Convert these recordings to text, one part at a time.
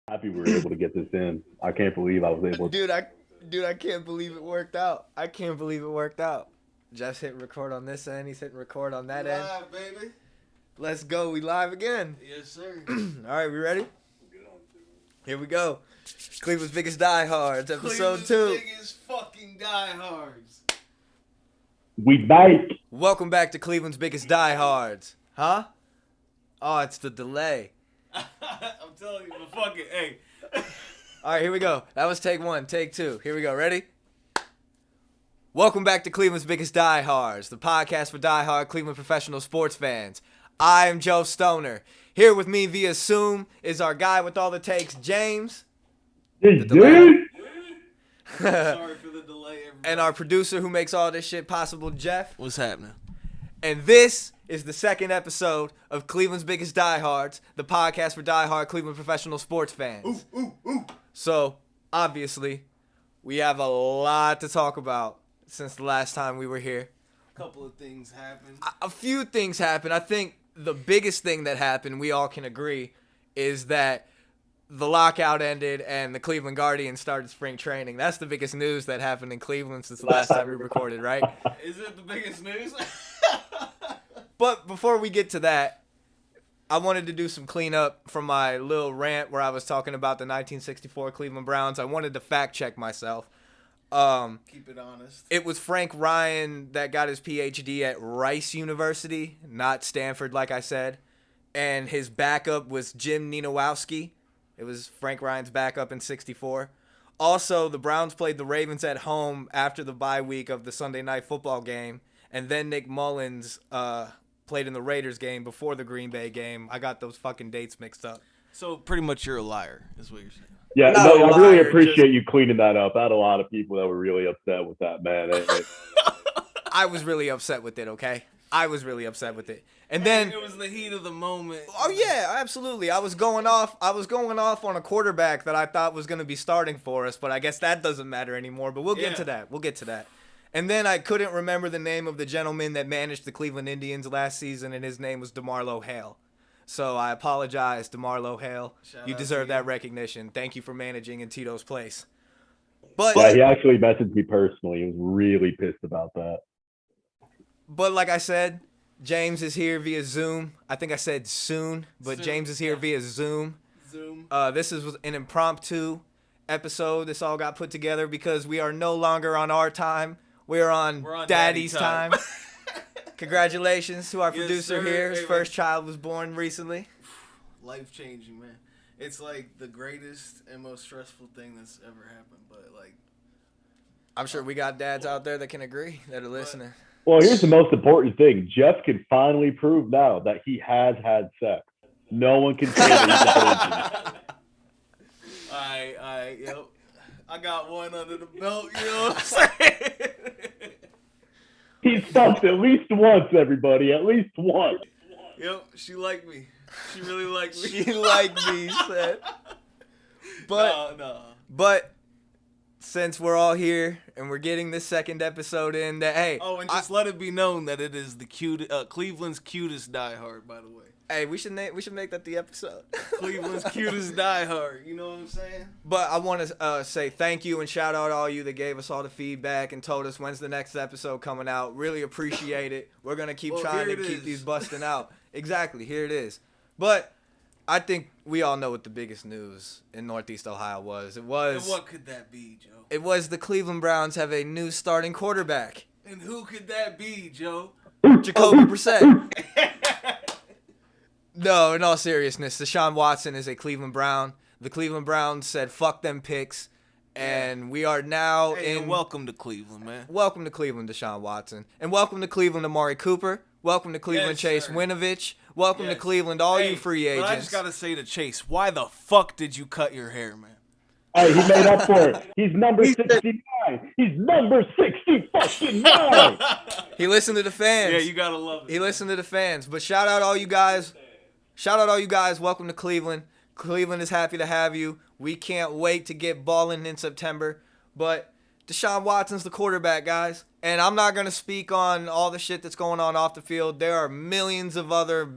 Happy we were able to get this in. I can't believe I was able to. Dude, I can't believe it worked out. I can't believe it worked out. Jeff's hitting record on this end. He's hitting record on that end. Live, baby. Let's go. We live again. Yes, sir. All right, we ready? Here we go. Cleveland's biggest diehards, episode Cleveland's 2. biggest fucking diehards. We back. Welcome back to Cleveland's biggest diehards. Huh? Oh, it's the delay. I'm telling you, but fuck it. Hey. All right, here we go. That was take 1. Take 2. Here we go. Ready? Welcome back to Cleveland's biggest diehards, the podcast for diehard Cleveland professional sports fans. I am Joe Stoner. Here with me via Zoom is our guy with all the takes, James. This delay. dude. Sorry for the delay, everybody. And our producer who makes all this shit possible, Jeff. What's happening? And this is the second episode of Cleveland's biggest diehards, the podcast for diehard Cleveland professional sports fans. Ooh. So, obviously, we have a lot to talk about since the last time we were here. A couple of things happened. A few things happened. I think the biggest thing that happened, we all can agree, is that the lockout ended and the Cleveland Guardians started spring training. That's the biggest news that happened in Cleveland since the last time we recorded, right? Is it the biggest news? But before we get to that, I wanted to do some cleanup from my little rant where I was talking about the 1964 Cleveland Browns. I wanted to fact check myself. Keep it honest. It was Frank Ryan that got his PhD at Rice University, not Stanford, like I said. And his backup was Jim Ninowowski. It was Frank Ryan's backup in 64. Also, the Browns played the Ravens at home after the bye week of the Sunday night football game. And then Nick Mullins played in the Raiders game before the Green Bay game. I got those fucking dates mixed up. So pretty much you're a liar, is what you're saying. Yeah, Not no, a I really liar, appreciate you cleaning that up. I had a lot of people that were really upset with that, man. I was really upset with it, okay? I was really upset with it. And then It was the heat of the moment. oh yeah, absolutely. I was going off on a quarterback that I thought was going to be starting for us, but I guess that doesn't matter anymore, but we'll get to that. We'll get to that. And then I couldn't remember the name of the gentleman that managed the Cleveland Indians last season, and his name was DeMarlo Hale. So I apologize, DeMarlo Hale. Shout You out deserve to that you. recognition. Thank you for managing in Tito's place. But Yeah, he actually messaged me personally. He was really pissed about that. But like I said, James is here via Zoom. I think I said soon, but Soon, James is here yeah. via Zoom. Zoom. This is an impromptu episode. This all got put together because we are no longer on our time. We're on Daddy Daddy's time. time. Congratulations to our Yes, producer sir. here. His Hey, first child was born recently. Life changing, man. It's like the greatest and most stressful thing that's ever happened. But like, I'm sure we got dads out there that can agree, that are listening. Well, here's the most important thing. Jeff can finally prove now that he has had sex. No one can say that he's a virgin. yep. I got one under the belt. You know what I'm saying? He's fucked at least once, everybody. At least once. Yep, she liked me. She really liked me. She liked me, he said. But no. But since we're all here and we're getting this second episode in, that hey, Oh, and just let it be known that it is the Cleveland's cutest diehard, by the way. hey, we should make that the episode. Cleveland's cutest diehard. You know what I'm saying? But I want to say thank you and shout out all you that gave us all the feedback and told us when's the next episode coming out. Really appreciate it. We're gonna keep Well, trying to here it keep is. these busting out. Exactly, here it is. But I think we all know what the biggest news in Northeast Ohio was. And what could that be, Joe? It was the Cleveland Browns have a new starting quarterback, And who could that be, Joe? Jacoby Brissett. No, in all seriousness, Deshaun Watson is a Cleveland Brown. The Cleveland Browns said, fuck them picks. And we are now Hey, in... and welcome to Cleveland, man. Welcome to Cleveland, Deshaun Watson. And welcome to Cleveland, Amari Cooper. Welcome to Cleveland, Yes, Chase sir. Winovich. Welcome to Yes. Cleveland, all Hey, you free But I agents. just gotta say to Chase, why the fuck did you cut your hair, man? Hey, he made up for it. He's number 69. He's number 60 fucking 9. He listened to the fans. Yeah, you gotta love it. He listened to the fans. But shout out all you guys. Shout out all you guys. Welcome to Cleveland. Cleveland is happy to have you. We can't wait to get balling in September. But Deshaun Watson's the quarterback, guys. And I'm not going to speak on all the shit that's going on off the field. There are millions of other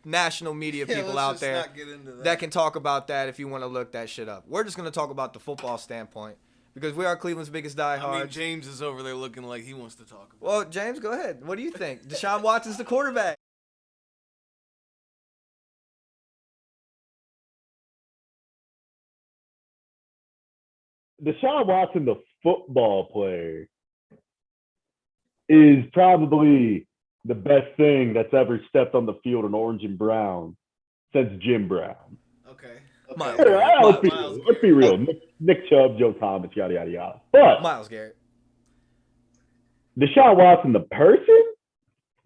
national media people let's out just there not get into that can talk about that if you want to look that shit up. We're just going to talk about the football standpoint because we are Cleveland's biggest diehards. I mean, James is over there looking like he wants to talk about Well, James, go ahead. What do you think? Deshaun Watson's the quarterback. Deshaun Watson, the football player, is probably the best thing that's ever stepped on the field in orange and brown since Jim Brown. Okay. Let's be real. Nick Chubb, Joe Thomas, yada, yada, yada. But Myles Garrett. Deshaun Watson, the person,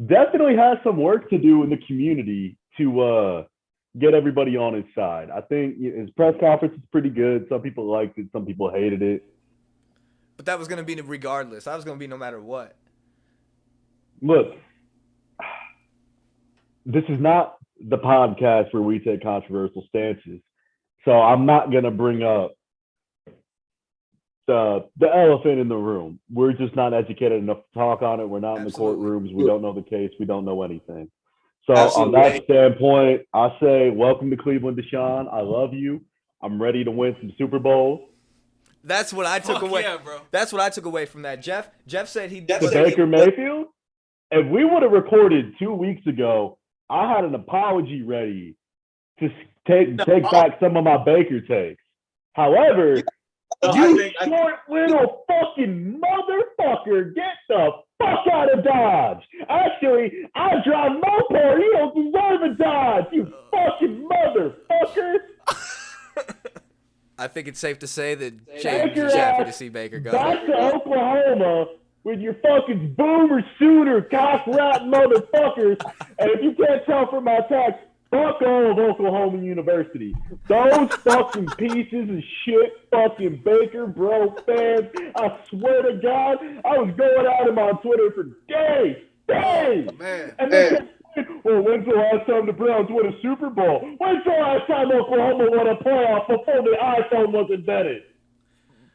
definitely has some work to do in the community to get everybody on his side. I think his press conference is pretty good. Some people liked it. Some people hated it. But that was going to be regardless. That was going to be no matter what. Look, this is not the podcast where we take controversial stances. So I'm not going to bring up the elephant in the room. We're just not educated enough to talk on it. We're not in the courtrooms. We don't know the case. We don't know anything. So on that standpoint, I say welcome to Cleveland, Deshaun. I love you. I'm ready to win some Super Bowls. That's what I took away. Yeah, bro. That's what I took away from that. Jeff said he did. To Baker Mayfield, if we would have recorded 2 weeks ago, I had an apology ready to take back some of my Baker takes. However, you short little fucking motherfucker, get the fuck out of Dodge. Actually, I drive moped. You don't deserve a Dodge, you fucking motherfucker. I think it's safe to say that James is happy to see Baker go. Back to Oklahoma with your fucking boomer shooter cock rat motherfuckers. And if you can't tell from my text, fuck all of Oklahoma University. Those fucking pieces of shit fucking Baker bro fans. I swear to God, I was going at him on Twitter for days. Man. And then well, when's the last time the Browns won a Super Bowl? When's the last time Oklahoma won a playoff before the iPhone was invented?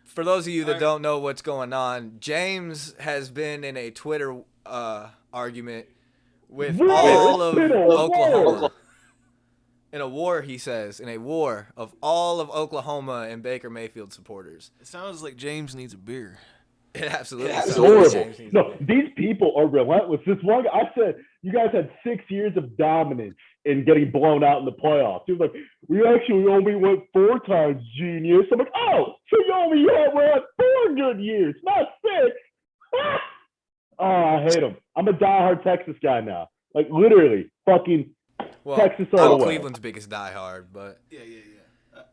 For those of you that don't know what's going on, James has been in a Twitter argument with all of Oklahoma. In a war, he says. In a war of all of Oklahoma and Baker Mayfield supporters. It sounds like James needs a beer. It absolutely It's sounds like horrible. James needs No, these people are relentless. This one guy, I said, you guys had 6 years of dominance in getting blown out in the playoffs. He was like, we actually only went 4 times, genius. I'm like, oh, so you only had 4 good years, not 6. Oh, I hate him. I'm a diehard Texas guy now. Like, literally, fucking Texas all the way. Cleveland's biggest diehard, but Yeah.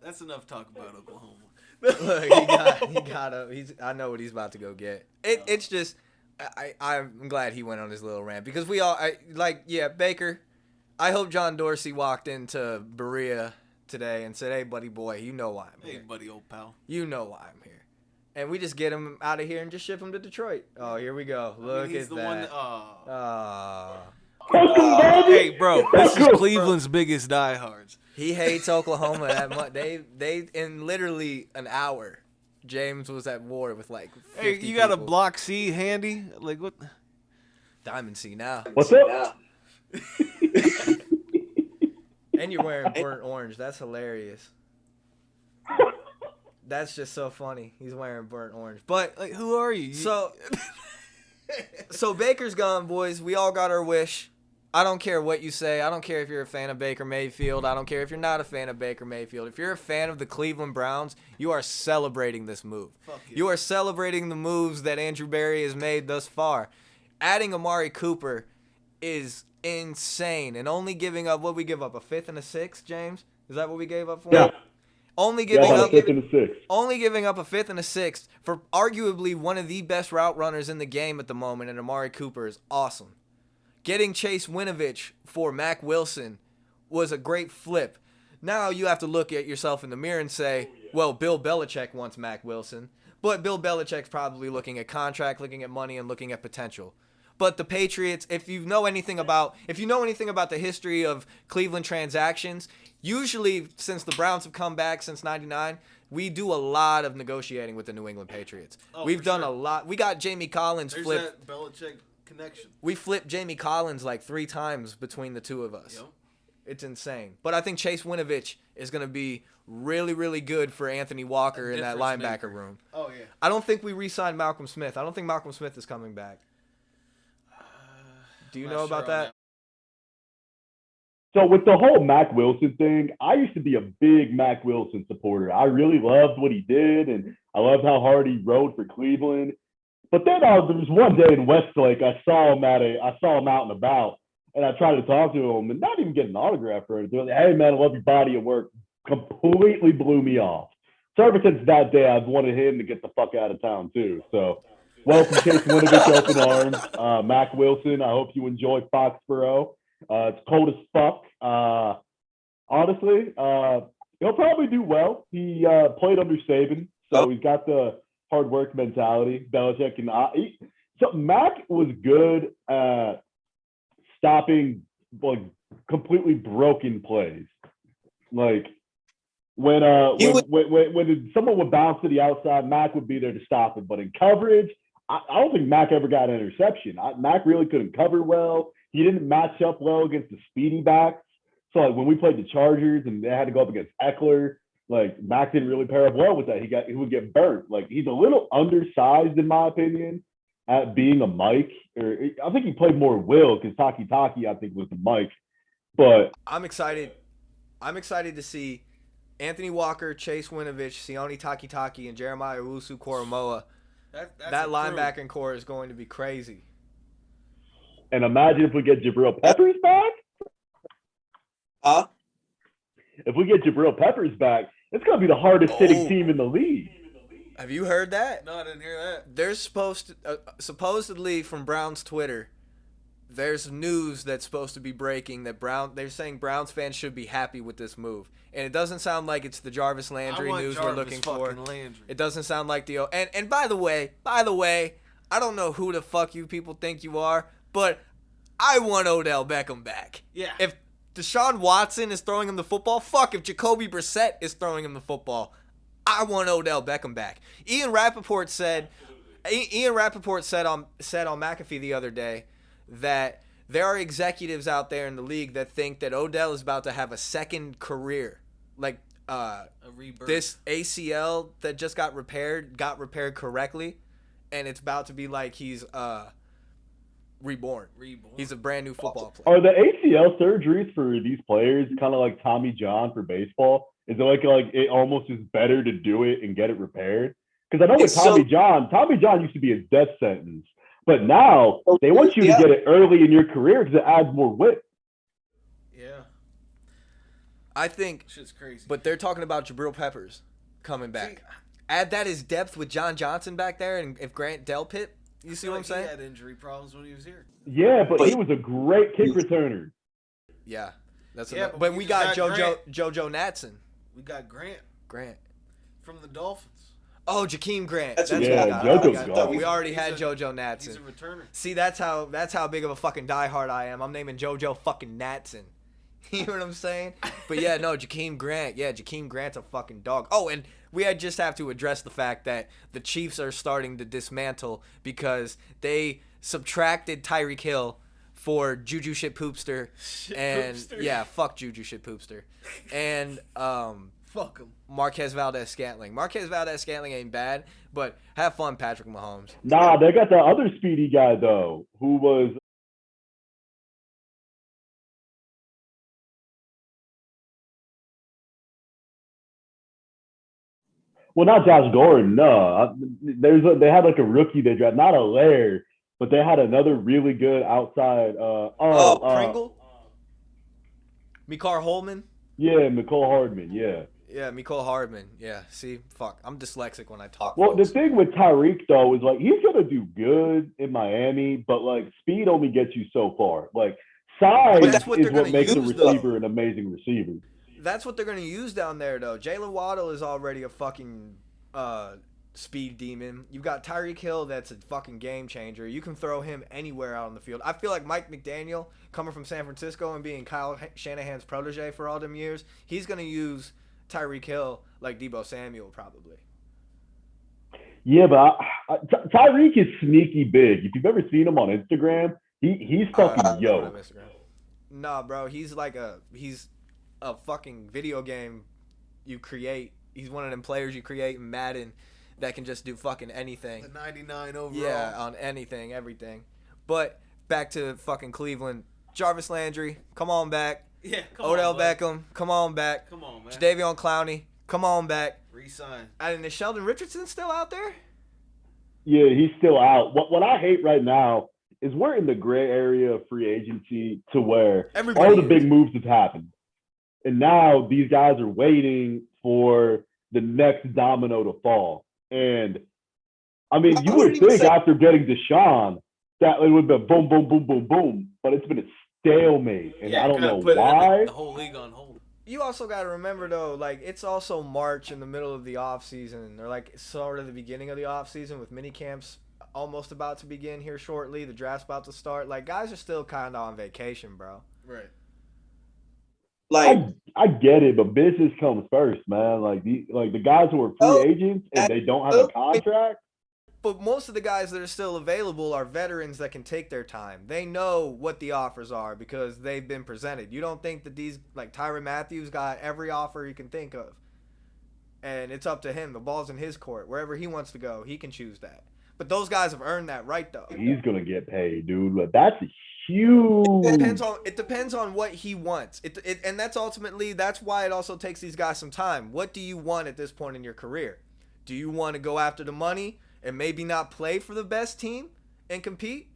That's enough talk about Oklahoma. look, I know what he's about to go get. It's just, I'm glad he went on his little rant because Baker. I hope John Dorsey walked into Berea today and said, "Hey, buddy boy, you know why I'm here. Hey, buddy, old pal. You know why I'm here." And we just get him out of here and just ship him to Detroit. Oh, here we go. Look at that. Hey, bro, this is Cleveland's biggest diehards. He hates Oklahoma that much. They in literally an hour, James was at war with like 50 Hey, you got a people. Block C handy? Like what? Diamond C now. What's up? And you're wearing burnt orange. That's hilarious. That's just so funny. He's wearing burnt orange. But Like, who are you? So Baker's gone, boys. We all got our wish. I don't care what you say. I don't care if you're a fan of Baker Mayfield. I don't care if you're not a fan of Baker Mayfield. If you're a fan of the Cleveland Browns, you are celebrating this move. Fuck yeah. You are celebrating the moves that Andrew Berry has made thus far. Adding Amari Cooper is insane. And only giving up, what we give up, a 5th and a 6th, James? Is that what we gave up for? Yeah. Only giving up a 5th and a 6th. Only giving up a 5th and a 6th for arguably one of the best route runners in the game at the moment, and Amari Cooper is awesome. Getting Chase Winovich for Mac Wilson was a great flip. Now you have to look at yourself in the mirror and say, well, Bill Belichick wants Mac Wilson, but Bill Belichick's probably looking at contract, looking at money, and looking at potential. But the Patriots, if you know anything about the history of Cleveland transactions, usually since the Browns have come back since '99, we do a lot of negotiating with the New England Patriots. We've done a lot. We got Jamie Collins flipped. There's that Belichick connection. We flipped Jamie Collins like 3 times between the two of us. Yep. It's insane. But I think Chase Winovich is going to be really, really good for Anthony Walker in that linebacker room. Oh, yeah. I don't think we re-signed Malcolm Smith. I don't think Malcolm Smith is coming back. Do you know about that? So with the whole Mac Wilson thing, I used to be a big Mac Wilson supporter. I really loved what he did, and I loved how hard he rode for Cleveland. But then there was one day in Westlake, I saw him out and about, and I tried to talk to him, and not even get an autograph or anything. Like, hey man, I love your body of work. Completely blew me off. So ever since that day, I've wanted him to get the fuck out of town too. So welcome Chase Winovich, open arms. Mac Wilson, I hope you enjoy Foxborough. It's cold as fuck. Honestly, he'll probably do well. He played under Saban, so he's got the hard work mentality. Belichick and so Mac was good at stopping like completely broken plays. Like when someone would bounce to the outside, Mac would be there to stop it. But in coverage, I don't think Mac ever got an interception. Mac really couldn't cover well. He didn't match up well against the speedy backs. So like when we played the Chargers and they had to go up against Eckler, like Mac didn't really pair up well with that. He would get burnt. Like he's a little undersized in my opinion at being a Mike. Or I think he played more Will because Taki I think was the Mike. But I'm excited to see Anthony Walker, Chase Winovich, Sione Takitaki, and Jeremiah Owusu-Koramoah. That linebacking core is going to be crazy. And imagine if we get Jabril Peppers back. If we get Jabril Peppers back, it's going to be the hardest hitting team in the league. Have you heard that? No, I didn't hear that. There's supposedly from Brown's Twitter, there's news that's supposed to be breaking that they're saying Browns fans should be happy with this move. And it doesn't sound like it's the Jarvis Landry news we're looking for. Landry. It doesn't sound like the and by the way, I don't know who the fuck you people think you are, but I want Odell Beckham back. Yeah. If Deshaun Watson is throwing him the football, fuck if Jacoby Brissett is throwing him the football. I want Odell Beckham back. Ian Rappaport said on McAfee the other day that there are executives out there in the league that think that Odell is about to have a second career. Like a rebirth. This ACL that just got repaired correctly, and it's about to be like he's reborn. He's a brand new football player. Are the ACL surgeries for these players kind of like Tommy John for baseball? Is it like it almost is better to do it and get it repaired? Because I know with Tommy John used to be a death sentence, but now they want you to get it early in your career because it adds more whip. Yeah. I think shit's crazy. But they're talking about Jabril Peppers coming back. Add that as depth with John Johnson back there, and if Grant Delpit, you see what I'm saying? He had injury problems when he was here. Yeah, but he was a great kick returner. Yeah, but we got JoJo Natson. We got Grant from the Dolphins. Oh, Jakeem Grant. We already had JoJo Natson. He's a returner. See, that's how big of a fucking diehard I am. I'm naming JoJo fucking Natson. You know what I'm saying? But yeah, no, Jakeem Grant. Yeah, Jakeem Grant's a fucking dog. Oh, and we just have to address the fact that the Chiefs are starting to dismantle because they subtracted Tyreek Hill for Juju Shit-Poopster. Yeah, fuck Juju Shit-Poopster. And fuck him. Marquez Valdez-Scantling. Marquez Valdez-Scantling ain't bad, but have fun, Patrick Mahomes. Nah, they got the other speedy guy though, who was well, not Josh Gordon, no. They had like a rookie they drafted, not a Lair, but they had another really good outside. Pringle? Mecole Hardman? Yeah, Mecole Hardman, yeah. Yeah, Mecole Hardman. Yeah, see, fuck. I'm dyslexic when I talk. Well, folks. The thing with Tyreek, though, is like he's going to do good in Miami, but like speed only gets you so far. Like size is what makes a receiver an amazing receiver. That's what they're going to use down there, though. Jalen Waddle is already a fucking speed demon. You've got Tyreek Hill that's a fucking game changer. You can throw him anywhere out on the field. I feel like Mike McDaniel, coming from San Francisco and being Kyle Shanahan's protege for all them years, he's going to use Tyreek Hill like Deebo Samuel probably. Yeah, but Tyreek is sneaky big. If you've ever seen him on Instagram, he's fucking yoked. Nah, bro. He's a fucking video game you create. He's one of them players you create in Madden that can just do fucking anything. The 99 overall. Yeah, on anything, everything. But back to fucking Cleveland. Jarvis Landry, come on back. Yeah, Odell Beckham, come on back. Come on, man. Jadeveon Clowney, come on back. Resign. And is Sheldon Richardson still out there? Yeah, he's still out. What I hate right now is we're in the gray area of free agency to where Everybody all the is. big moves have happened. And now these guys are waiting for the next domino to fall. And I mean, you would think after getting Deshaun that it would be boom, boom, boom, boom, boom. But it's been a stalemate. And I don't know why. The whole league on hold. You also got to remember, though, like, it's also March in the middle of the offseason, or, like, sort of the beginning of the offseason with mini camps almost about to begin here shortly. The draft's about to start. Like, guys are still kind of on vacation, bro. Right. Like, I get it, but business comes first, man. Like the guys who are free agents and they don't have a contract. But most of the guys that are still available are veterans that can take their time. They know what the offers are because they've been presented. You don't think that these, like Tyrann Mathieu, got every offer you can think of. And it's up to him. The ball's in his court. Wherever he wants to go, he can choose that. But those guys have earned that right, though. He's going to get paid, dude. But that's huge. It depends on what he wants. And that's why it also takes these guys some time. What do you want at this point in your career? Do you want to go after the money and maybe not play for the best team and compete?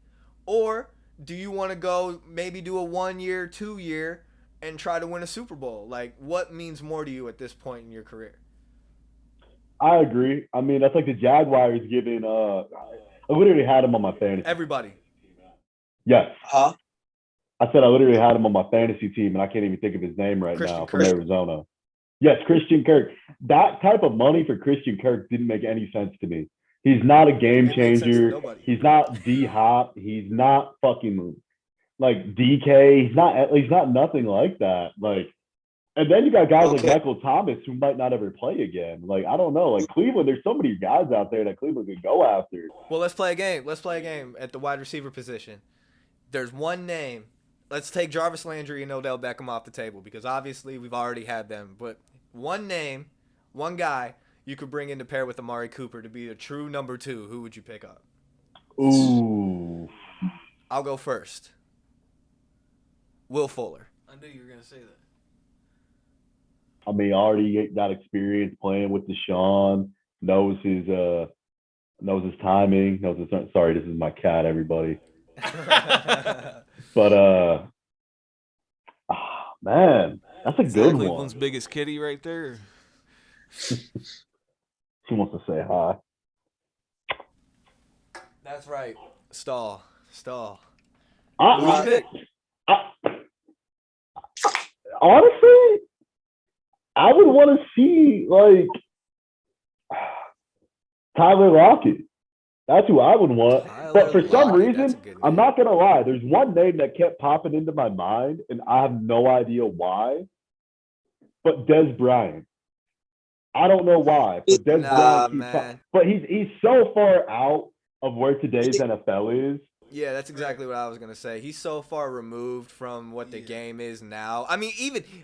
Or do you want to go maybe do a 1 year, 2 year and try to win a Super Bowl? Like, what means more to you at this point in your career? I agree. I mean, that's like the Jaguars giving I literally had him on my fantasy. Everybody. Yes. huh? I said I literally had him on my fantasy team, and I can't even think of his name right Christian now Kirk. from Arizona. Yes, Christian Kirk. That type of money for Christian Kirk didn't make any sense to me. He's not a game It makes sense to changer. nobody. He's not D-Hop. He's not fucking like DK. He's not nothing like that. Like, and then you got guys like Michael Thomas who might not ever play again. Like, I don't know. Like Cleveland, there's so many guys out there that Cleveland could go after. Well, let's play a game. Let's play a game at the wide receiver position. There's one name. Let's take Jarvis Landry and Odell Beckham off the table because obviously we've already had them. But one name, one guy you could bring in to pair with Amari Cooper to be a true number 2. Who would you pick up? Ooh. I'll go first. Will Fuller. I knew you were gonna say that. I mean, already got experience playing with Deshaun, knows his timing, sorry, this is my cat, everybody. But man, that's a good one. Cleveland's biggest kitty right there. She wants to say hi. That's right. Stall. Honestly, I would want to see like Tyler Lockett. That's who I would want. But for some reason, I'm not gonna lie. There's one name that kept popping into my mind, and I have no idea why. But Des Bryant. I don't know why, but Des Bryant. But he's so far out of where today's NFL is. Yeah, that's exactly what I was gonna say. He's so far removed from what the game is now. I mean,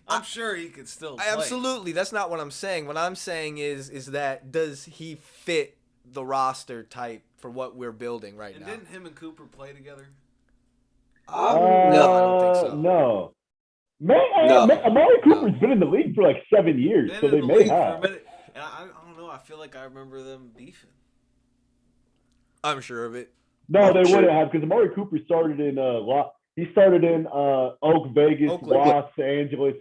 I'm sure he could still play. Absolutely. That's not what I'm saying. What I'm saying is that does he fit the roster type for what we're building right now? Didn't him and Cooper play together? No, I don't think so. No. Amari Cooper's been in the league for like 7 years, so they may have. For a minute, and I don't know. I feel like I remember them beefing. I'm sure of it. No, they wouldn't have because Amari Cooper started in Oak, Vegas, Oakland. Los Angeles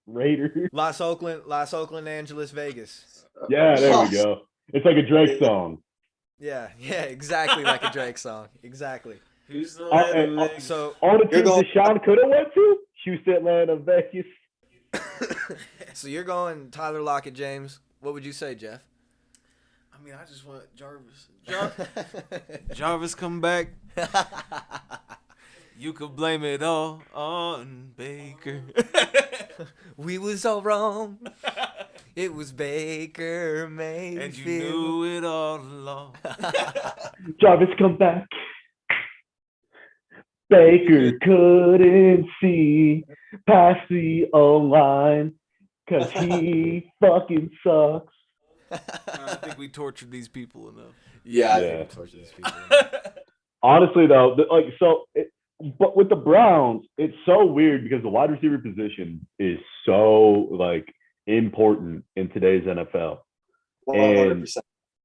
Raiders. Los Oakland, Angeles, Vegas. Yeah, there we go. It's like a Drake song. Yeah, exactly like a Drake song. Exactly. Who's the So all the teams Deshaun could have went to: Houston, Atlanta, Vegas. So you're going Tyler Lockett, James. What would you say, Jeff? I mean, I just want Jarvis. Jarvis come back. You could blame it all on Baker. We was all wrong. It was Baker Mayfield. And you knew it all along. Jarvis, come back. Baker couldn't see past the O-line because he fucking sucks. I think we tortured these people enough. Yeah, I Yeah. think we tortured these people. Honestly, though, but with the Browns, it's so weird because the wide receiver position is so like important in today's NFL. 100%.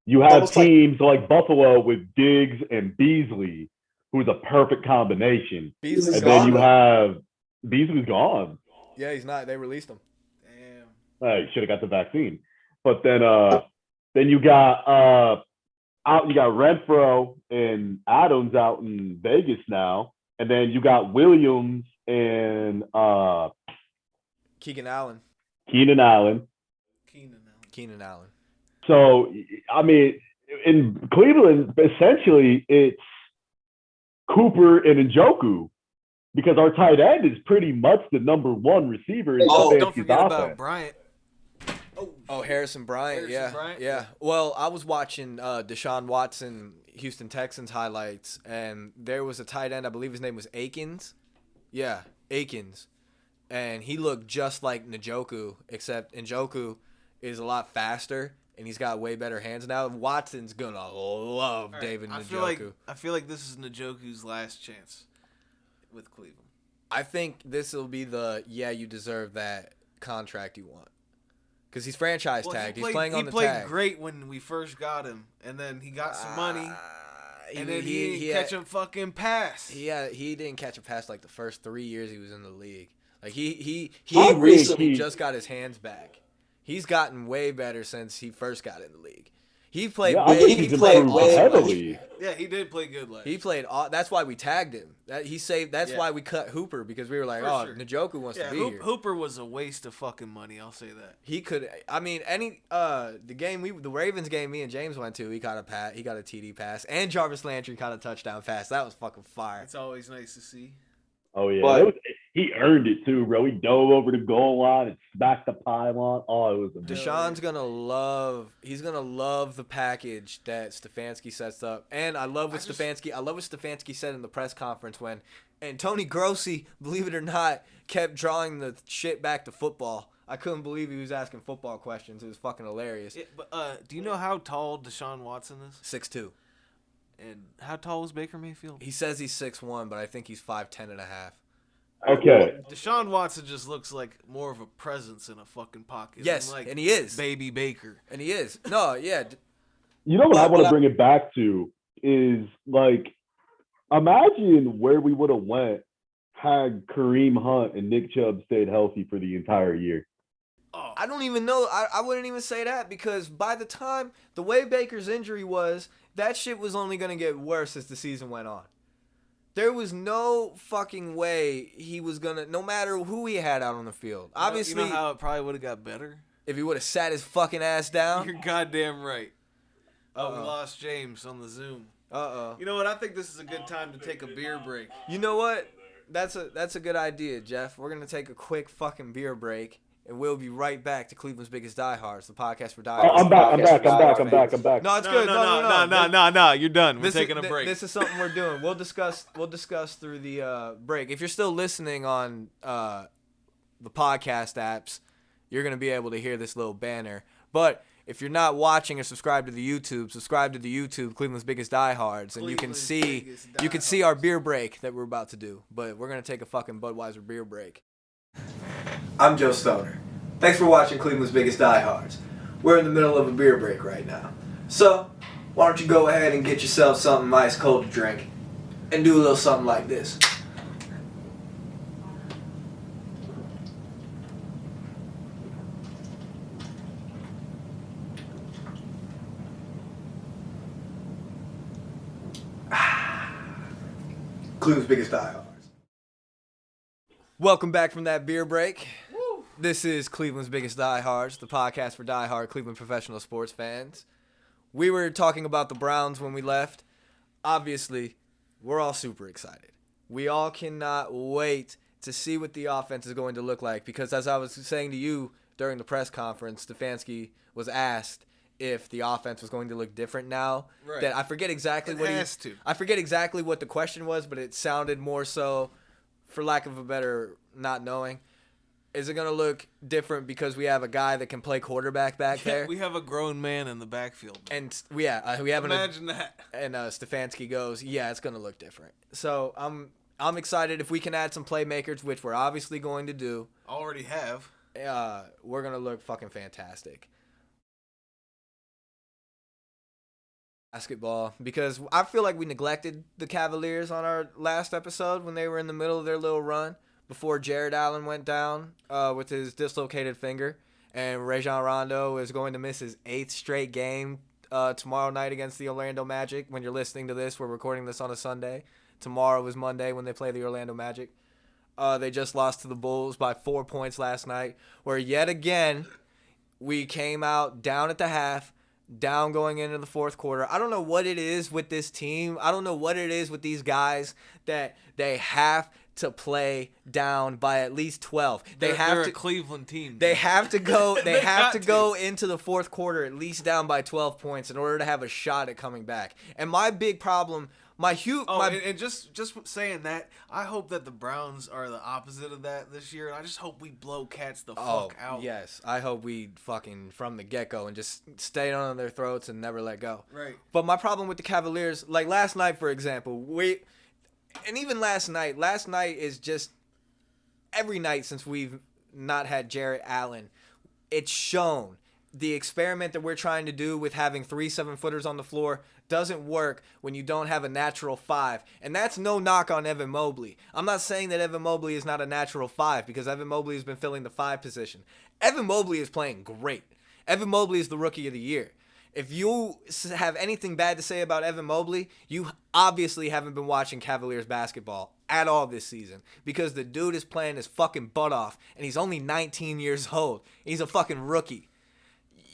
You have Almost like- teams like Buffalo with Diggs and Beasley, who's a perfect combination. Beasley's And gone. then you have Beasley's gone. Yeah, he's not. They released him. Damn. Should have got the vaccine. But then you got Renfro and Adams out in Vegas now, and then you got Williams and Keegan Allen. Keenan Allen. Keenan Allen. So I mean, in Cleveland, essentially it's Cooper and Njoku, because our tight end is pretty much the number one receiver in Don't Stefanski's forget about offense. Bryant. Oh, Harrison Bryant. Harrison Bryant? Yeah. Well, I was watching Deshaun Watson, Houston Texans highlights, and there was a tight end. I believe his name was Akins. Yeah, Akins. And he looked just like Njoku, except Njoku is a lot faster, and he's got way better hands now. Watson's going to love David Njoku. I feel like this is Njoku's last chance with Cleveland. I think this will be you deserve that contract you want. Because he's franchise tagged. He's playing on the tag. He played great when we first got him, and then he got some money, and then he didn't catch a fucking pass. He didn't catch a pass like the first 3 years he was in the league. Like he recently just got his hands back. He's gotten way better since he first got in the league. He played. Yeah, I think he he's played improved awesome. heavily. Yeah, he did play good last. He played. That's why we tagged him. That's why we cut Hooper, because we were like, For sure. Njoku wants to be here. Hooper was a waste of fucking money. I'll say that. He could. I mean, the Ravens game me and James went to, he got a TD pass, and Jarvis Landry caught a touchdown pass. That was fucking fire. It's always nice to see. Oh yeah, But- he earned it too, bro. He dove over the goal line and smacked the pylon. Oh, it was amazing. Deshaun's gonna love the package that Stefanski sets up, and I love what Stefanski said in the press conference and Tony Grossi, believe it or not, kept drawing the shit back to football. I couldn't believe he was asking football questions. It was fucking hilarious. Yeah, but do you know how tall Deshaun Watson is? 6'2". And how tall was Baker Mayfield? He says he's 6'1", but I think he's 5'10" and a half. Okay. Deshaun Watson just looks like more of a presence in a fucking pocket. Yes, like and he is. Baby Baker. And he is. No, yeah. You know what I want to bring it back to is, like, imagine where we would have went had Kareem Hunt and Nick Chubb stayed healthy for the entire year. Oh, I don't even know. I wouldn't even say that, because by the time the way Baker's injury was, that shit was only going to get worse as the season went on. There was no fucking way he was going to, no matter who he had out on the field. Obviously, you know how it probably would have got better? if he would have sat his fucking ass down. You're goddamn right. Oh, we lost James on the Zoom. Uh-oh. You know what? I think this is a good time to take a beer break. You know what? That's a good idea, Jeff. We're going to take a quick fucking beer break, and we'll be right back to Cleveland's Biggest Diehards, the podcast for diehards. I'm back. No, it's good. No. No. You're done. We're taking a break. This is something we're doing. We'll discuss through the break. If you're still listening on the podcast apps, you're gonna be able to hear this little banner. But if you're not watching or subscribe to the YouTube, Cleveland's Biggest Diehards, and you can see our beer break that we're about to do. But we're gonna take a fucking Budweiser beer break. I'm Joe Stoner. Thanks for watching Cleveland's Biggest Diehards. We're in the middle of a beer break right now. So, why don't you go ahead and get yourself something ice cold to drink and do a little something like this. Cleveland's Biggest Diehards. Welcome back from that beer break. Woo. This is Cleveland's Biggest Diehards, the podcast for diehard Cleveland professional sports fans. We were talking about the Browns when we left. Obviously, we're all super excited. We all cannot wait to see what the offense is going to look like, because as I was saying to you during the press conference, Stefanski was asked if the offense was going to look different now. Right. That I forget exactly I forget exactly what the question was, but it sounded more so, for lack of a better not knowing, is it going to look different because we have a guy that can play quarterback back there? We have a grown man in the backfield. And we have Imagine that. And Stefanski goes, yeah, it's going to look different. So I'm excited if we can add some playmakers, which we're obviously going to do. Already have. We're going to look fucking fantastic. Basketball, because I feel like we neglected the Cavaliers on our last episode when they were in the middle of their little run before Jared Allen went down with his dislocated finger, and Rajon Rondo is going to miss his 8th straight game tomorrow night against the Orlando Magic. When you're listening to this, we're recording this on a Sunday. Tomorrow is Monday when they play the Orlando Magic. They just lost to the Bulls by 4 points last night, where yet again we came out down at the half, down going into the fourth quarter. I don't know what it is with this team. I don't know what it is with these guys that they have to play down by at least 12. They're a Cleveland team. They have to go. They have to go into the fourth quarter at least down by 12 points in order to have a shot at coming back. And my big problem, and just saying that, I hope that the Browns are the opposite of that this year. And I just hope we blow cats the fuck out. Yes, I hope we fucking from the get-go and just stay on their throats and never let go. Right. But my problem with the Cavaliers, like last night, for example, and even last night is just every night since we've not had Jarrett Allen, it's shown the experiment that we're trying to do with having 3 7-footers on the floor doesn't work when you don't have a natural 5. And that's no knock on Evan Mobley. I'm not saying that Evan Mobley is not a natural 5 because Evan Mobley has been filling the 5 position. Evan Mobley is playing great. Evan Mobley is the rookie of the year. If you have anything bad to say about Evan Mobley, you obviously haven't been watching Cavaliers basketball at all this season because the dude is playing his fucking butt off and he's only 19 years old. He's a fucking rookie.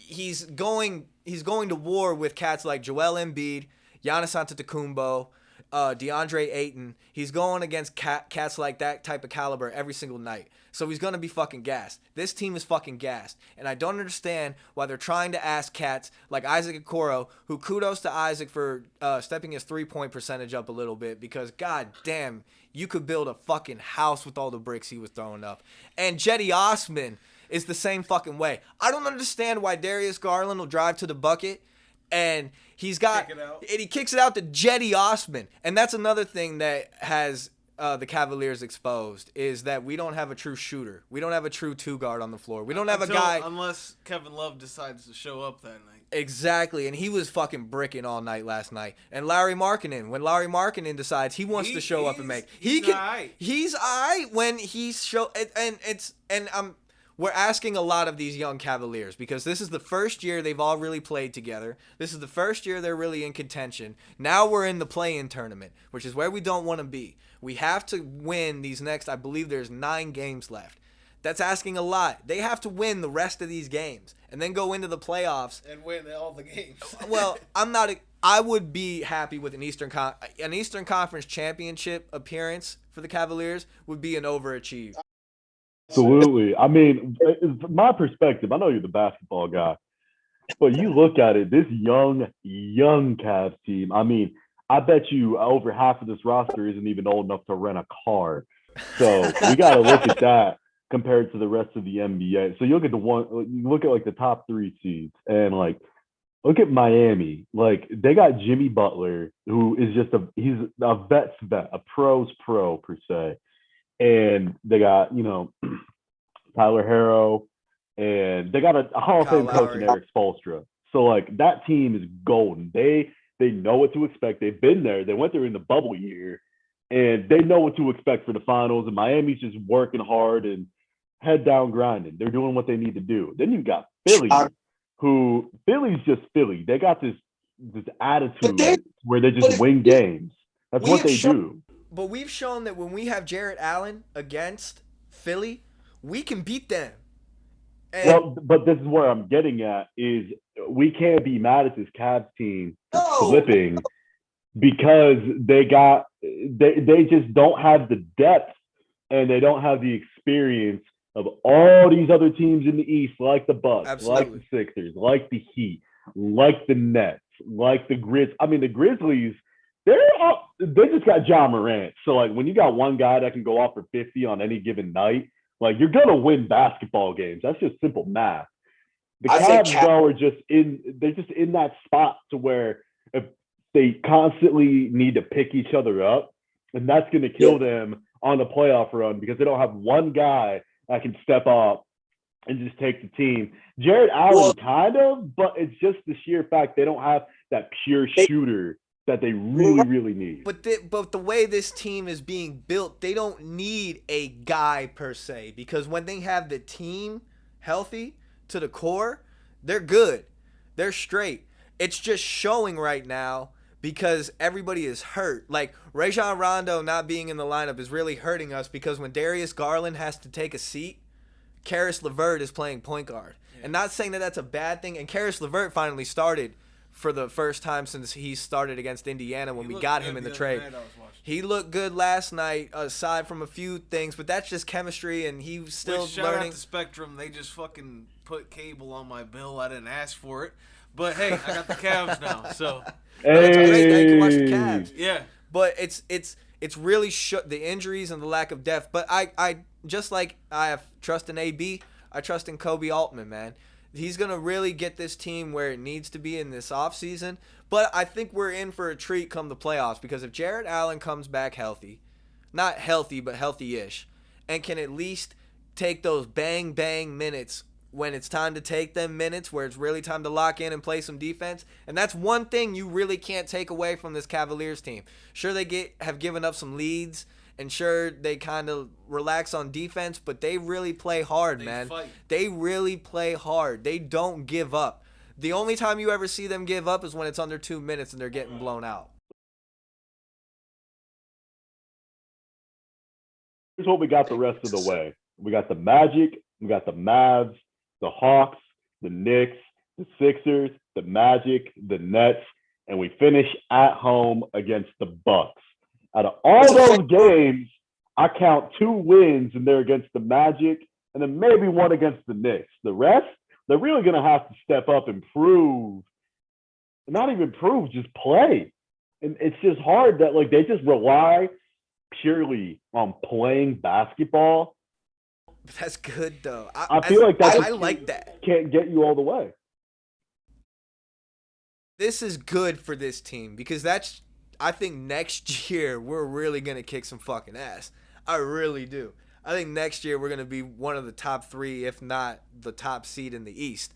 He's going to war with cats like Joel Embiid, Giannis Antetokounmpo, DeAndre Ayton. He's going against cats like that type of caliber every single night. So he's going to be fucking gassed. This team is fucking gassed. And I don't understand why they're trying to ask cats like Isaac Okoro, who kudos to Isaac for stepping his 3-point percentage up a little bit because, god damn, you could build a fucking house with all the bricks he was throwing up. And Jetty Osman is the same fucking way. I don't understand why Darius Garland will drive to the bucket and he kicks it out to Jetty Osman. And that's another thing that has the Cavaliers exposed is that we don't have a true shooter. We don't have a true 2-guard on the floor. We don't have a guy unless Kevin Love decides to show up that night. Exactly, and he was fucking bricking all night last night. And Larry Markkinen, when Larry Markkinen decides he wants to show up and make, he's aight when he's we're asking a lot of these young Cavaliers because this is the first year they've all really played together. This is the first year they're really in contention. Now we're in the play-in tournament, which is where we don't want to be. We have to win these next, I believe there's 9 games left. That's asking a lot. They have to win the rest of these games and then go into the playoffs. And win all the games. Well, I would be happy with an Eastern Conference championship appearance for the Cavaliers would be an overachieve. Absolutely. I mean, from my perspective, I know you're the basketball guy, but you look at it, this young Cavs team, I mean, I bet you over half of this roster isn't even old enough to rent a car. So we got to look at that compared to the rest of the NBA. So you look at like the top 3 seeds and like, look at Miami. Like they got Jimmy Butler, who is he's a vet's vet, a pro's pro per se. And they got, Tyler Herro, and they got a Hall of Fame coach in Eric Spoelstra. So, like, that team is golden. They know what to expect. They've been there. They went there in the bubble year, and they know what to expect for the finals. And Miami's just working hard and head down grinding. They're doing what they need to do. Then you've got Philly, Philly's just Philly. They got this attitude where they just win games. That's what they do. But we've shown that when we have Jarrett Allen against Philly, we can beat them. But this is where I'm getting at is we can't be mad at this Cavs team flipping because they just don't have the depth and they don't have the experience of all these other teams in the East, like the Bucks, like the Sixers, like the Heat. like the Nets, like the Grizz. I mean, the Grizzlies, they just got Ja Morant. So, like, when you got one guy that can go off for 50 on any given night, like, you're going to win basketball games. That's just simple math. The Cavs, though, they're just in that spot to where if they constantly need to pick each other up, and that's going to kill them on the playoff run because they don't have one guy that can step up and just take the team. Jared Allen, kind of, but it's just the sheer fact they don't have that pure shooter that they really need. But the way this team is being built, they don't need a guy per se, because when they have the team healthy to the core, they're good. They're straight. It's just showing right now because everybody is hurt. Like, Rajon Rondo not being in the lineup is really hurting us because when Darius Garland has to take a seat, Karis LeVert is playing point guard. Yeah. And not saying that that's a bad thing. And Karis LeVert finally started for the first time since he started against Indiana when we got him in the trade. He looked good last night, aside from a few things, but that's just chemistry, and he's still learning. Shout out to Spectrum. They just fucking put cable on my bill. I didn't ask for it. But, hey, I got the Cavs now, so. That's great. Now you can watch the Cavs. Yeah. But it's really the injuries and the lack of depth. But I just like I have trust in AB, I trust in Kobe Altman, man. He's going to really get this team where it needs to be in this offseason. But I think we're in for a treat come the playoffs because if Jared Allen comes back healthy, not healthy, but healthy-ish, and can at least take those bang-bang minutes when it's time to take them minutes, where it's really time to lock in and play some defense. And that's one thing you really can't take away from this Cavaliers team. Sure, they have given up some leads, and sure, they kind of relax on defense, but they really play hard, man. They really play hard. They don't give up. The only time you ever see them give up is when it's under 2 minutes and they're getting blown out. Here's what we got the rest of the way. We got the Magic, we got the Mavs, the Hawks, the Knicks, the Sixers, the Magic, the Nets, and we finish at home against the Bucks. Out of all those games, I count 2 wins, and they're against the Magic, and then maybe one against the Knicks. The rest, they're really going to have to step up and prove. Not even prove, just play. And it's just hard that, like, they just rely purely on playing basketball. But that's good, though. I feel like I like that. Can't get you all the way. This is good for this team because I think next year we're really going to kick some fucking ass. I really do. I think next year we're going to be one of the top 3, if not the top seed in the East,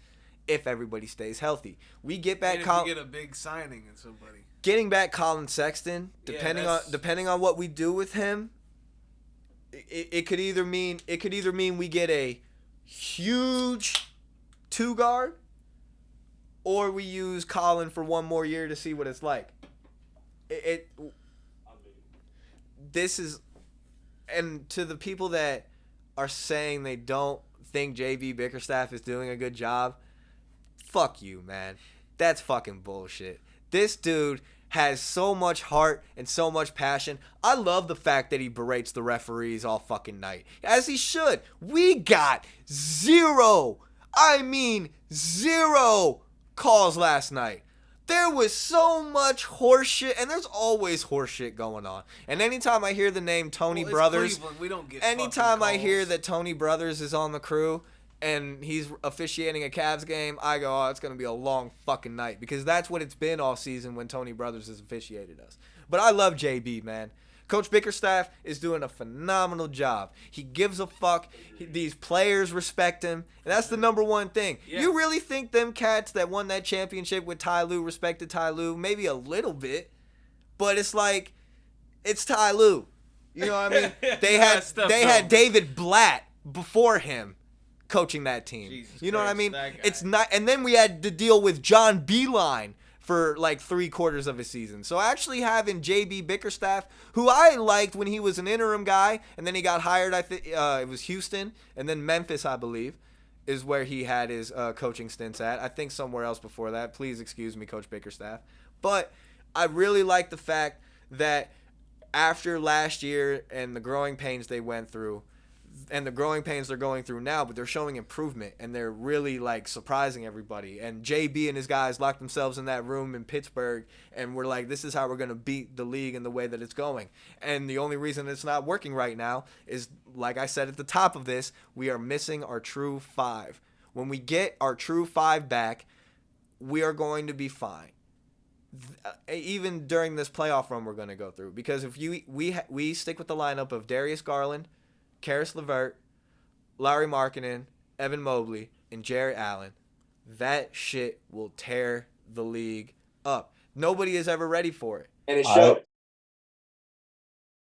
if everybody stays healthy. We get back. And if you get a big signing and somebody. Getting back Colin Sexton, depending on what we do with him, it could either mean we get a huge 2 guard, or we use Colin for one more year to see what it's like. This is, and to the people that are saying they don't think JB Bickerstaff is doing a good job, fuck you, man. That's fucking bullshit. This dude has so much heart and so much passion. I love the fact that he berates the referees all fucking night, as he should. We got 0 calls last night. There was so much horseshit, and there's always horseshit going on. And anytime I hear the name Tony Brothers, we don't get anytime I hear that Tony Brothers is on the crew and he's officiating a Cavs game, I go, oh, it's going to be a long fucking night, because that's what it's been all season when Tony Brothers has officiated us. But I love JB, man. Coach Bickerstaff is doing a phenomenal job. He gives a fuck. These players respect him. And that's the number one thing. Yeah. You really think them cats that won that championship with Ty Lue respected Ty Lue? Maybe a little bit. But it's like, it's Ty Lue. You know what I mean? They had David Blatt before him coaching that team. Jesus you know Christ, what I mean? It's not. And then we had to deal with John Beilein for like 3/4 of a season. So actually having JB Bickerstaff, who I liked when he was an interim guy, and then he got hired, I think it was Houston, and then Memphis, I believe, is where he had his coaching stints at. I think somewhere else before that. Please excuse me, Coach Bickerstaff. But I really like the fact that after last year and the growing pains they went through, and the growing pains they're going through now, but they're showing improvement and they're really like surprising everybody. And JB and his guys locked themselves in that room in Pittsburgh and we're like, this is how we're going to beat the league in the way that it's going. And the only reason it's not working right now is, like I said at the top of this, we are missing our true five. When we get our true five back, we are going to be fine. Even during this playoff run we're going to go through, because if we stick with the lineup of Darius Garland, Karis LeVert, Larry Markkinen, Evan Mobley, and Jarrett Allen, that shit will tear the league up. Nobody is ever ready for it. And it showed.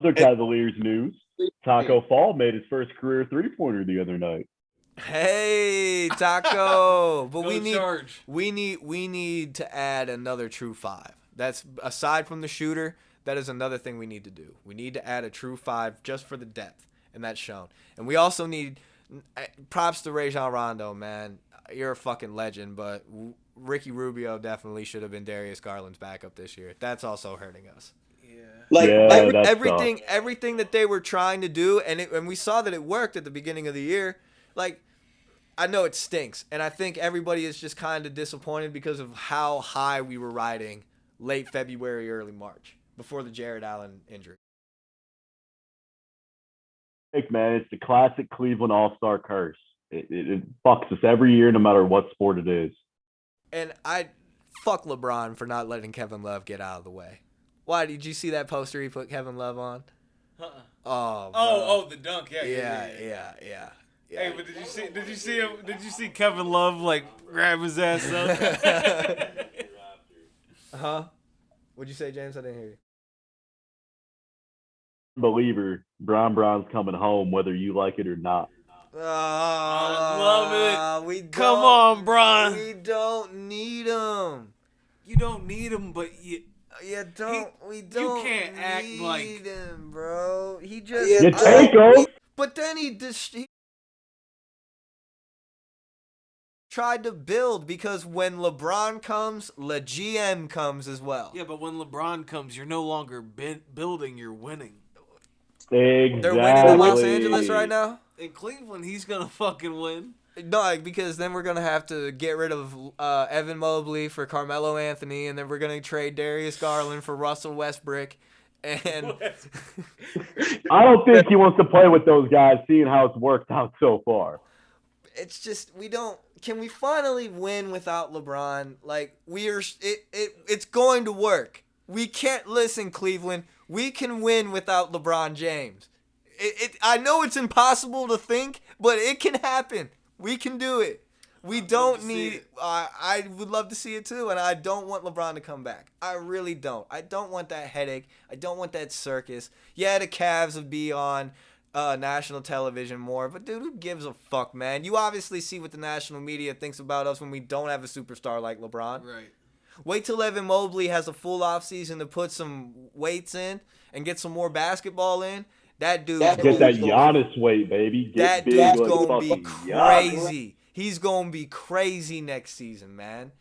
Other Cavaliers news: Taco Fall made his first career three-pointer the other night. Hey, Taco! But Go we need to add another true five. That's aside from the shooter. That is another thing we need to do. We need to add a true five just for the depth. And that's shown. And we also need props to Rajon Rondo, man. You're a fucking legend, but Ricky Rubio definitely should have been Darius Garland's backup this year. That's also hurting us. Yeah. Everything that they were trying to do, and we saw that it worked at the beginning of the year. Like, I know it stinks, and I think everybody is just kind of disappointed because of how high we were riding late February, early March before the Jarrett Allen injury. Man, it's the classic Cleveland All-Star curse. It fucks us every year, no matter what sport it is. And I fuck LeBron for not letting Kevin Love get out of the way. Why, did you see that poster he put Kevin Love on? Oh, the dunk. Yeah. Yeah. Hey, but did you see Kevin Love like grab his ass up? Huh? What'd you say, James? I didn't hear you. Believer, Brown's coming home, whether you like it or not. I love it. Come on, Bron. We don't need him. You don't need him, but We don't. You can't act need like him, bro. He just. You take him. But then he tried to build, because when LeBron comes, the GM comes as well. Yeah, but when LeBron comes, you're no longer building, you're winning. Exactly. They're winning in Los Angeles right now. In Cleveland, he's gonna fucking win. No, because then we're gonna have to get rid of Evan Mobley for Carmelo Anthony, and then we're gonna trade Darius Garland for Russell Westbrook. And I don't think he wants to play with those guys, seeing how it's worked out so far. It's just we don't. Can we finally win without LeBron? Like, it's going to work. We can't listen, Cleveland. We can win without LeBron James. I know it's impossible to think, but it can happen. We can do it. We don't need. I would love to see it too, and I don't want LeBron to come back. I really don't. I don't want that headache. I don't want that circus. Yeah, the Cavs would be on national television more, but dude, who gives a fuck, man? You obviously see what the national media thinks about us when we don't have a superstar like LeBron. Right. Wait till Evan Mobley has a full offseason to put some weights in, get some more basketball in. That dude. Get that Giannis weight, baby. That dude's gonna be crazy. He's gonna be crazy next season, man.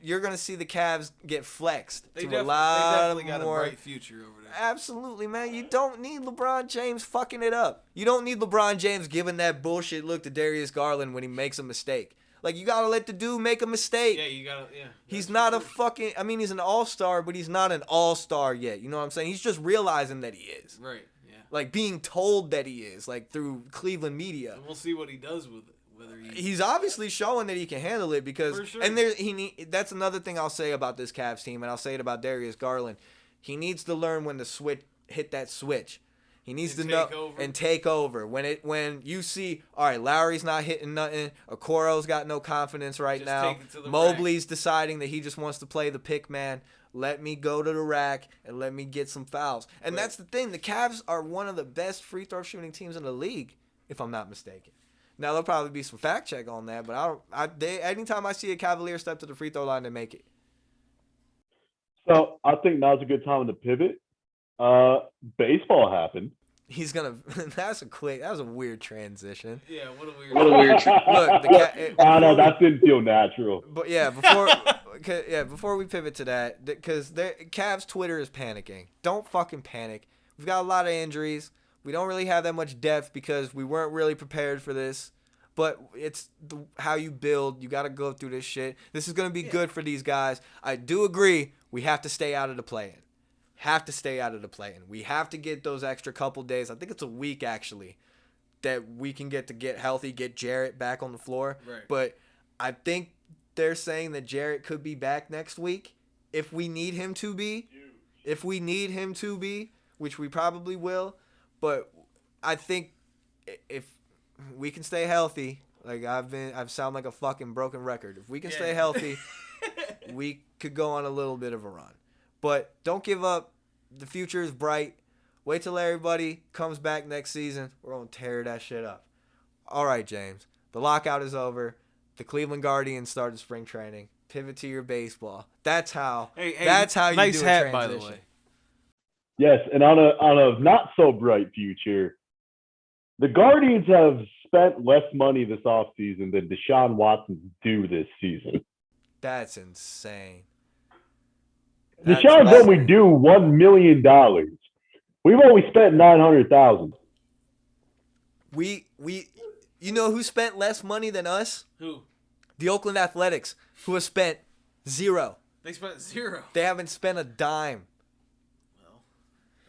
You're gonna see the Cavs get flexed. They to a lot definitely got more. a bright future over there. Absolutely, man. You don't need LeBron James fucking it up. You don't need LeBron James giving that bullshit look to Darius Garland when he makes a mistake. Like, you gotta let the dude make a mistake. Yeah, you gotta. Yeah. He's not a fucking. I mean, he's an all-star, but he's not an all-star yet. You know what I'm saying? He's just realizing that he is. Right. Yeah. Like, being told that he is, like, through Cleveland media. And we'll see what he does with it. He's obviously showing that he can handle it, because for sure. And that's another thing I'll say about this Cavs team, and I'll say it about Darius Garland. He needs to learn when to hit that switch. He needs to know and take over. When you see, all right, Lowry's not hitting nothing, Okoro's got no confidence right now. Mobley's deciding that he just wants to play the pick man. Let me go to the rack and let me get some fouls. And that's the thing. The Cavs are one of the best free throw shooting teams in the league, if I'm not mistaken. Now, there'll probably be some fact check on that, but anytime I see a Cavalier step to the free throw line, they make it. So I think now's a good time to pivot. Baseball happened. He's gonna. That was a weird transition. Yeah, what a weird. Look, I know that didn't feel natural. But yeah, before we pivot to that, because Cavs Twitter is panicking. Don't fucking panic. We've got a lot of injuries. We don't really have that much depth because we weren't really prepared for this. But it's how you build. You got to go through this shit. This is going to be good for these guys. I do agree we have to stay out of the play-in. Have to stay out of the play-in. We have to get those extra couple days. I think it's a week, actually, that we can get healthy, get Jarrett back on the floor. Right. But I think they're saying that Jarrett could be back next week if we need him to be. If we need him to be, which we probably will. But I think if we can stay healthy, like I've sound like a fucking broken record. If we can stay healthy, we could go on a little bit of a run. But don't give up. The future is bright. Wait till everybody comes back next season. We're going to tear that shit up. All right, James. The lockout is over. The Cleveland Guardians started spring training. Pivot to your baseball. That's how. That's how you nice do a hat, transition. by the way. Yes, and on a not so bright future, the Guardians have spent less money this offseason than Deshaun Watson's due this season. That's insane. Deshaun's only due $1 million. We've only spent $900,000. You know who spent less money than us? Who? The Oakland Athletics, who have spent $0. They spent 0. They haven't spent a dime. Well,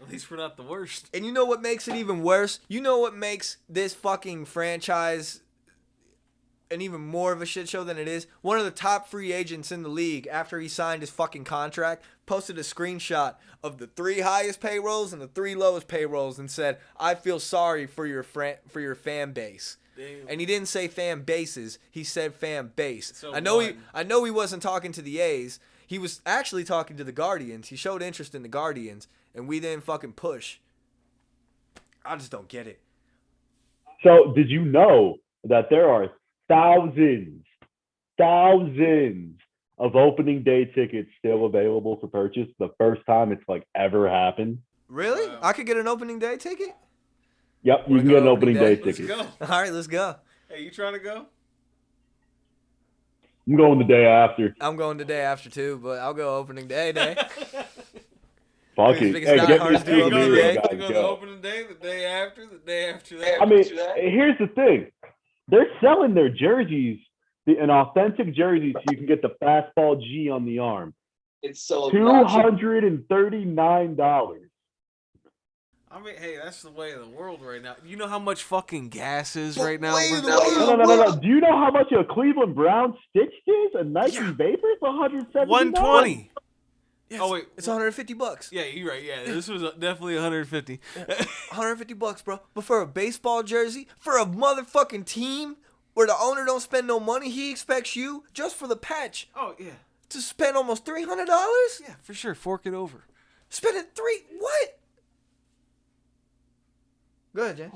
at least we're not the worst. And you know what makes it even worse? You know what makes this fucking franchise an even more of a shit show than it is? One of the top free agents in the league, after he signed his fucking contract, posted a screenshot of the 3 highest payrolls and the 3 lowest payrolls and said, "I feel sorry for your fan base." Damn. And he didn't say fan bases. He said fan base. So I know he wasn't talking to the A's. He was actually talking to the Guardians. He showed interest in the Guardians, and we didn't fucking push. I just don't get it. So did you know that there are thousands of opening day tickets still available for purchase? The first time it's like ever happened. Really? Wow. I could get an opening day ticket? Yep, you can get an opening day Let's ticket. go. All right, let's go. Hey, you trying to go? I'm going the day after. I'm going the day after too, but I'll go opening day. Fuck Please, it. because Hey, Die get Hard's me do tickets, opening you day. guys You go the go. opening day, the day after that. I mean, here's the thing. They're selling their jerseys, an authentic jersey, so you can get the fastball G on the arm. It's so obnoxious. $239. I mean, hey, that's the way of the world right now. You know how much fucking gas is right now? way of the bro? No. Do you know how much a Cleveland Browns stitched is? A Nike Vapor is $170. 120. Yes, Oh, wait. it's $150. Yeah, you're right. Yeah, this was definitely 150. $150, bro. But for a baseball jersey, for a motherfucking team where the owner don't spend no money, he expects you just for the patch Oh, yeah. to spend almost $300. Yeah, for sure. Fork it over. Spending what? Go ahead, James.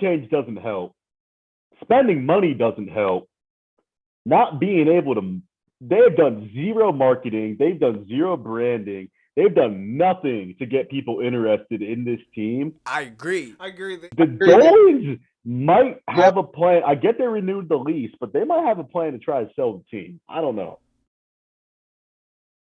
Change doesn't help. Spending money doesn't help. Not being able to, they've done zero marketing. They've done zero branding. They've done nothing to get people interested in this team. I agree. I agree. That, The Dolphins might have a plan. I get they renewed the lease, but they might have a plan to try to sell the team. I don't know.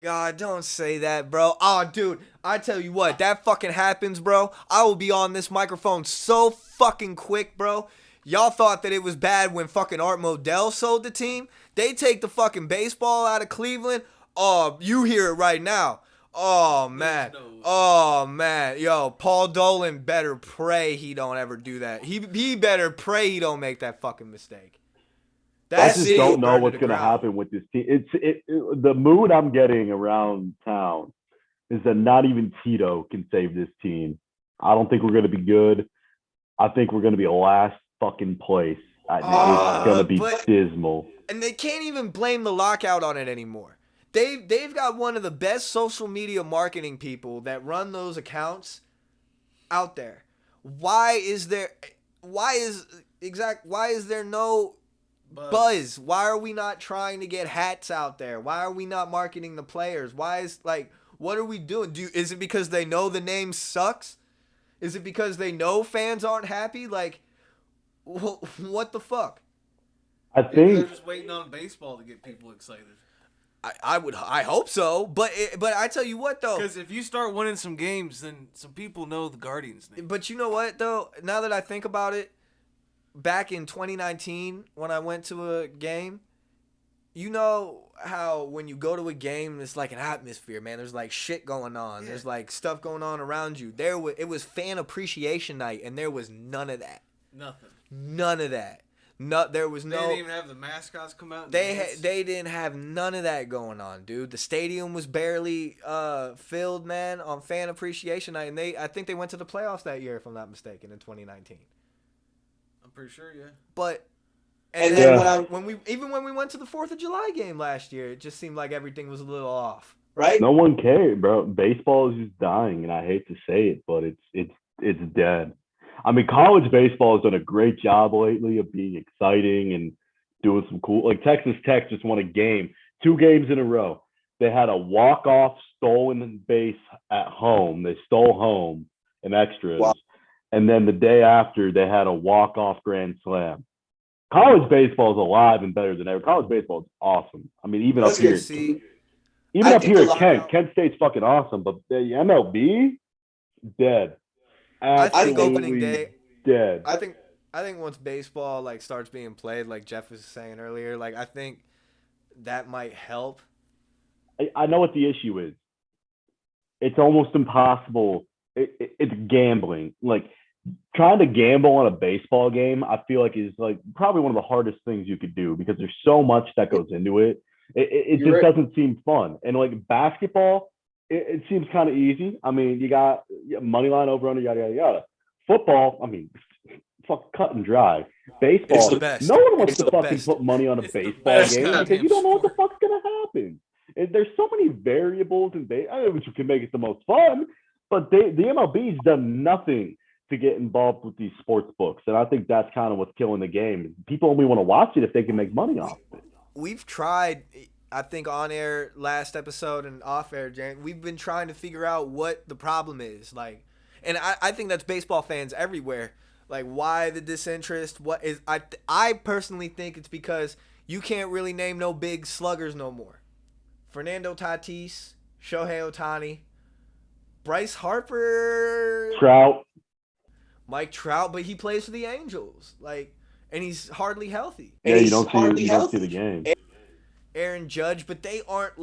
God, don't say that, bro. Oh, dude, I tell you what, that fucking happens, bro. I will be on this microphone so fucking quick, bro. Y'all thought that it was bad when fucking Art Modell sold the team. They take the fucking baseball out of Cleveland. Oh, you hear it right now. Oh, man. Oh, man. Yo, Paul Dolan better pray he don't ever do that. He better pray he don't make that fucking mistake. I just don't know what's going to happen with this team. The mood I'm getting around town is that not even Tito can save this team. I don't think we're going to be good. I think we're going to be last fucking place. It's going to be dismal. And they can't even blame the lockout on it anymore. They've got one of the best social media marketing people that run those accounts out there. Why is there no buzz? Why are we not trying to get hats out there? Why are we not marketing the players? What are we doing? Is it because they know the name sucks? Is it because they know fans aren't happy? Like, what the fuck? I they're think just waiting on baseball to get people excited. I hope so, but I tell you what though. Because if you start winning some games, then some people know the Guardians' name. But you know what though? Now that I think about it, back in 2019 when I went to a game, you know how when you go to a game, it's like an atmosphere, man. There's like shit going on. Yeah. There's like stuff going on around you. It was fan appreciation night, and there was none of that. Nothing. None of that. No, there was They no. didn't even have the mascots come out. They didn't have none of that going on, dude. The stadium was barely filled, man, on fan appreciation night, and I think they went to the playoffs that year, if I'm not mistaken, in 2019. I'm pretty sure, yeah. But And then then when we went to the 4th of July game last year, it just seemed like everything was a little off. right? No one cared, bro. Baseball is just dying, and I hate to say it, but it's dead. I mean, college baseball has done a great job lately of being exciting and doing some cool. Like Texas Tech just won a game, 2 games in a row. They had a walk-off stolen base at home. They stole home in extras, Wow. and then the day after, they had a walk-off grand slam. College baseball is alive and better than ever. College baseball is awesome. I mean, even Let's up here, get- See, even I up think here the at Kent, lockout- Kent State's fucking awesome, but the MLB, dead. I think Absolutely opening day. dead. I think once baseball like starts being played, like Jeff was saying earlier, like I think that might help. I know what the issue is. It's almost impossible. It's gambling. Like trying to gamble on a baseball game, I feel like is like probably one of the hardest things you could do because there's so much that goes into it. It You're just right. doesn't seem fun. And like basketball, it seems kind of easy. I mean, you got money line over under, yada yada yada. Football, I mean, fuck cut and dry. Baseball, It's the best. no one wants It's to the fucking best. put money on a It's the baseball best game because goddamn you don't know what the sport. fuck's gonna happen. There's so many variables in baseball, which can make it the most fun. But the MLB's done nothing to get involved with these sports books, and I think that's kind of what's killing the game. People only want to watch it if they can make money off it. We've tried, I think on air last episode and off air, James, we've been trying to figure out what the problem is. Like, and I think that's baseball fans everywhere. Like, why the disinterest? What is I personally think it's because you can't really name no big sluggers no more. Fernando Tatis, Shohei Ohtani, Bryce Harper, Trout, Mike Trout, but he plays for the Angels. Like, and he's hardly healthy. And yeah, you he's don't see hardly you don't see healthy. the game. Aaron Judge, but they aren't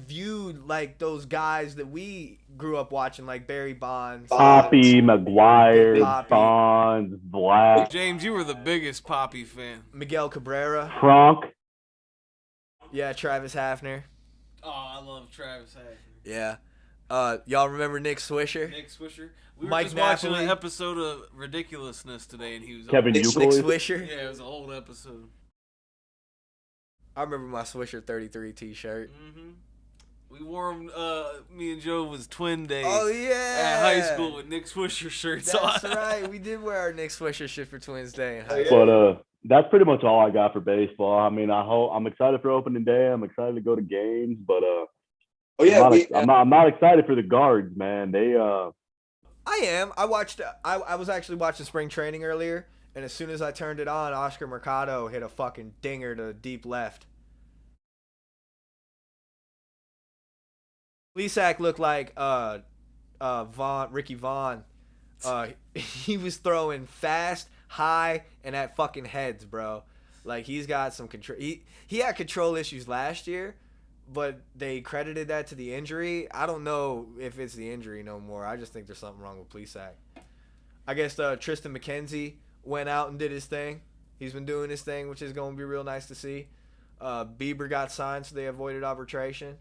viewed like those guys that we grew up watching, like Barry Bonds, Poppy, McGuire, Poppy. Bonds, Black, James, you were the biggest Poppy fan. Miguel Cabrera, Kronk. yeah, Travis Hafner, Oh, I love Travis Hafner. yeah. Y'all remember Nick Swisher? Nick Swisher. We were Mike just watching Napoli. an episode of Ridiculousness today, and he was Kevin Nick Euclid. Swisher. Yeah, it was an old episode. I remember my Swisher 33 T-shirt. Mm-hmm. We wore them. Me and Joe was twin days. Oh yeah, At high school with Nick Swisher shirts That's on. right. We did wear our Nick Swisher shit for Twins Day in high yeah. school. But that's pretty much all I got for baseball. I mean, I'm excited for opening day. I'm excited to go to games, but Oh yeah, I'm not excited for the guards, man. They I am. I was actually watching spring training earlier, and as soon as I turned it on, Oscar Mercado hit a fucking dinger to deep left. Lesack looked like Ricky Vaughn. He was throwing fast, high, and at fucking heads, bro. Like he's got some control. He had control issues last year, but they credited that to the injury. I don't know if it's the injury no more. I just think there's something wrong with Plesac. I guess Tristan McKenzie went out and did his thing. He's been doing his thing, which is going to be real nice to see. Bieber got signed, so they avoided arbitration.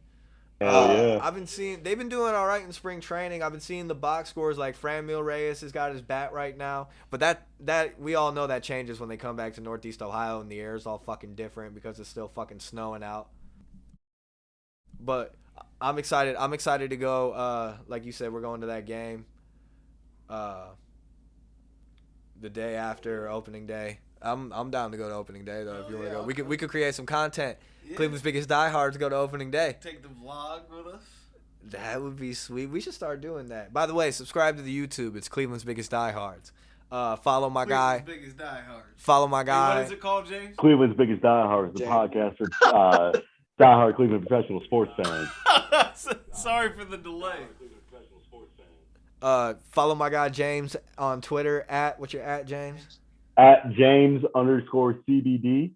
yeah. I've been seeing they've been doing all right in spring training. I've been seeing the box scores like Franmil Reyes has got his bat right now, but that we all know that changes when they come back to Northeast Ohio and the air is all fucking different because it's still fucking snowing out. But I'm excited. I'm excited to go. Like you said, we're going to that game. The day after opening day. I'm down to go to opening day though. If you want to go, we could create some content. Yeah. Cleveland's biggest diehards go to opening day. Take the vlog with us. That would be sweet. We should start doing that. By the way, subscribe to the YouTube. It's Cleveland's biggest diehards. Follow my guy. Cleveland's biggest diehards. Follow my Hey, guy. what is it called, James? Cleveland's biggest diehards, the James. podcast for diehard Cleveland professional sports fans. Sorry for the delay. Follow my guy James on Twitter at what's your at, James? At James_CBD.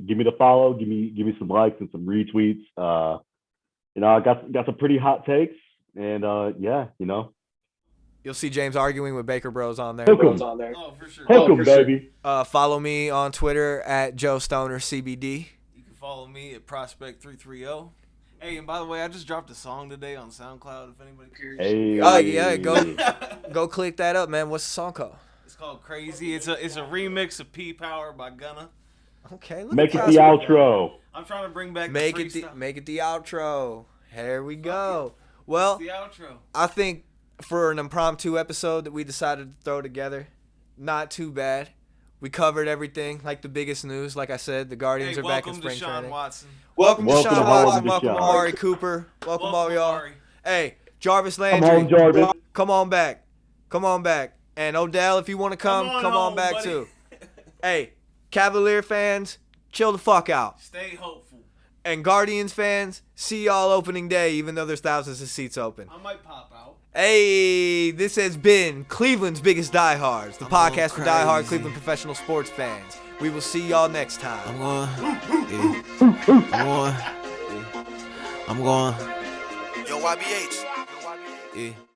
Give me the follow. Give me some likes and some retweets. I got some pretty hot takes, and You'll see James arguing with Baker Bros on there. hook 'em, Oh, for sure. hook 'em, for sure. baby. Follow me on Twitter at Joe Stoner CBD. You can follow me at Prospect330. Hey, and by the way, I just dropped a song today on SoundCloud. If anybody cares, Hey. Oh yeah, go click that up, man. What's the song called? it's called Crazy. It's a remix of P Power by Gunna. Okay, look Make at it the us. outro. I'm trying to bring back Make the it the freestyle. make it the outro. Here we go. Well, the outro. I think for an impromptu episode that we decided to throw together, not too bad. We covered everything, like the biggest news. Like I said, the Guardians Hey, are back in welcome to spring Sean training. Watson. Welcome to Welcome Sean to Watson. Harlem, Welcome Sean. Amari Cooper. Welcome all y'all. Amari. Hey, Jarvis Come Landry. home, Jarvis. Come on back. Come on back. And Odell, if you want to come on on home, back buddy. too. Hey, Cavalier fans, chill the fuck out. Stay hopeful. And Guardians fans, see y'all opening day, even though there's thousands of seats open. I might pop out. Hey, this has been Cleveland's Biggest Diehards, the I'm podcast for going diehard crazy. Cleveland professional sports fans. We will see y'all next time. I'm going. Yo, YBH. Yeah.